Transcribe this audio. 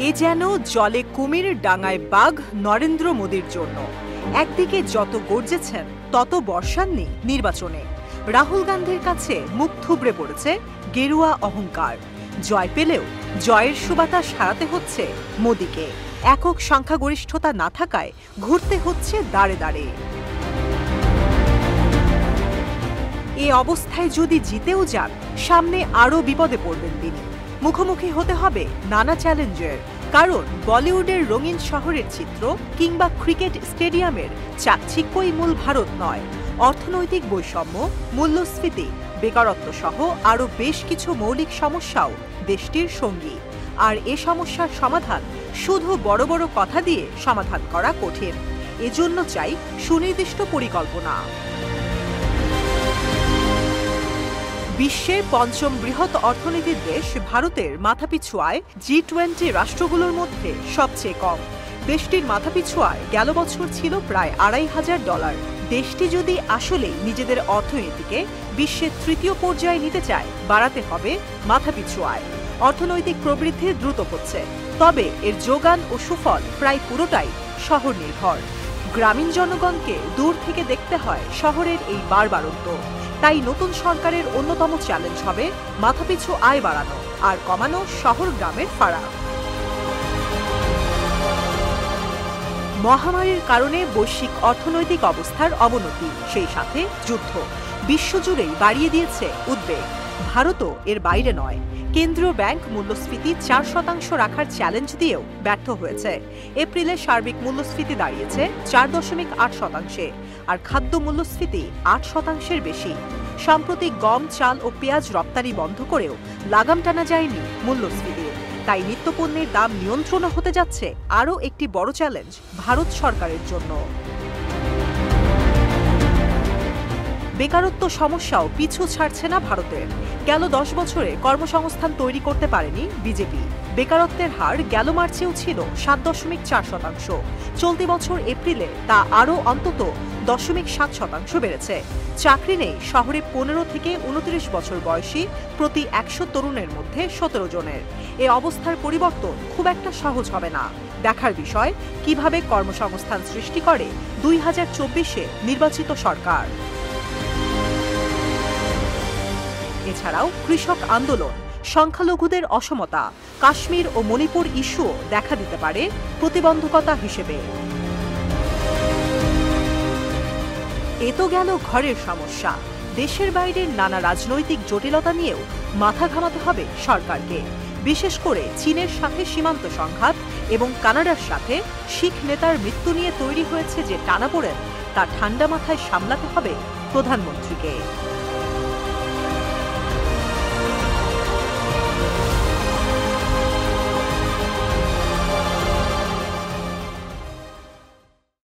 এ যেন জলে কুমির ডাঙায় বাঘ নরেন্দ্র মোদীর জন্য। একদিকে যত গর্জেছেন তত বর্ষাননি নির্বাচনে। রাহুল গান্ধীর কাছে মুখ থুবড়ে পড়েছে গেরুয়া অহংকার। জয় পেলেও জয়ের সুবাতাস হারাতে হচ্ছে মোদীকে। একক সংখ্যাগরিষ্ঠতা না থাকায় ঘুরতে হচ্ছে দাঁড়ে দাঁড়ে। এ অবস্থায় যদি জিতেও যান, সামনে আরও বিপদে পড়বেন তিনি। মুখোমুখি হতে হবে নানা চ্যালেঞ্জের, কারণ বলিউডের রঙিন শহরের চিত্র কিংবা ক্রিকেট স্টেডিয়ামের চাকচিক্যই মূল ভারত নয়। অর্থনৈতিক বৈষম্য, মূল্যস্ফীতি, বেকারত্ব সহ আরও বেশ কিছু মৌলিক সমস্যাও দেশটির সঙ্গী। আর এ সমস্যার সমাধান শুধু বড় বড় কথা দিয়ে সমাধান করা কঠিন। এজন্য চাই সুনির্দিষ্ট পরিকল্পনা। বিশ্বের পঞ্চম বৃহৎ অর্থনীতির দেশ ভারতের মাথাপিছু আয় G20 রাষ্ট্রগুলোর মধ্যে সবচেয়ে কম। দেশটির মাথাপিছু আয় গেল বছর ছিল প্রায় $2,500। দেশটি যদি আসলেই নিজেদের অর্থনীতিকে বিশ্বের তৃতীয় পর্যায়ে নিতে চায়, বাড়াতে হবে মাথাপিছু আয়। অর্থনৈতিক প্রবৃদ্ধি দ্রুত হচ্ছে, তবে এর যোগান ও সুফল প্রায় পুরোটাই শহর নির্ভর। গ্রামীণ জনগণকে দূর থেকে দেখতে হয় শহরের এই বাড়বাড়ন্ত। তাই নতুন সরকারের অন্যতম চ্যালেঞ্জ হবে মাথাপিছু আয় বাড়ানো আর কমানো শহর গ্রামের ফারাক। মহামারীর কারণে বৈশ্বিক অর্থনৈতিক অবস্থার অবনতি, সেই সাথে যুদ্ধ বিশ্বজুড়েই বাড়িয়ে দিয়েছে উদ্বেগ। ভারতও এর বাইরে নয়। কেন্দ্রীয় ব্যাংক মূল্যস্ফীতি 4% রাখার চ্যালেঞ্জ দিয়েও ব্যর্থ হয়েছে। এপ্রিলে সার্বিক মূল্যস্ফীতি দাঁড়িয়েছে 4.8%, আর খাদ্য মূল্যস্ফীতি 8%-এর বেশি। সাম্প্রতিক গম, চাল ও পেঁয়াজ রপ্তানি বন্ধ করেও লাগাম টানা যায়নি মূল্যস্ফীতির। তাই নিত্যপণ্যের দাম নিয়ন্ত্রণ হতে যাচ্ছে আরও একটি বড় চ্যালেঞ্জ ভারত সরকারের জন্য। বেকারত্ব সমস্যাও পিছু ছাড়ছে না ভারতের। গেল 10 বছরে কর্মসংস্থান তৈরি করতে পারেনি বিজেপি। বেকারত্বের হার গেল মার্চেও ছিল 7.4%। চলতি বছর এপ্রিলে তা আরও অন্তত 0.7% বেড়েছে। চাকরি নেই শহরে 15 থেকে 29 বছর বয়সী প্রতি 100 তরুণের মধ্যে 17 জনের। এ অবস্থার পরিবর্তন খুব একটা সহজ হবে না। দেখার বিষয় কিভাবে কর্মসংস্থান সৃষ্টি করে 2024-এ নির্বাচিত সরকার। এছাড়াও কৃষক আন্দোলন, সংখ্যালঘুদের অসমতা, কাশ্মীর ও মণিপুর ইস্যুও দেখা দিতে পারে প্রতিবন্ধকতা হিসেবে। এ তো গেল ঘরের সমস্যা। দেশের বাইরের নানা রাজনৈতিক জটিলতা নিয়েও মাথা ঘামাতে হবে সরকারকে। বিশেষ করে চীনের সাথে সীমান্ত সংঘাত এবং কানাডার সাথে শিখ নেতার মৃত্যু নিয়ে তৈরি হয়েছে যে টানাপোড়েন, তা ঠান্ডা মাথায় সামলাতে হবে প্রধানমন্ত্রীকে।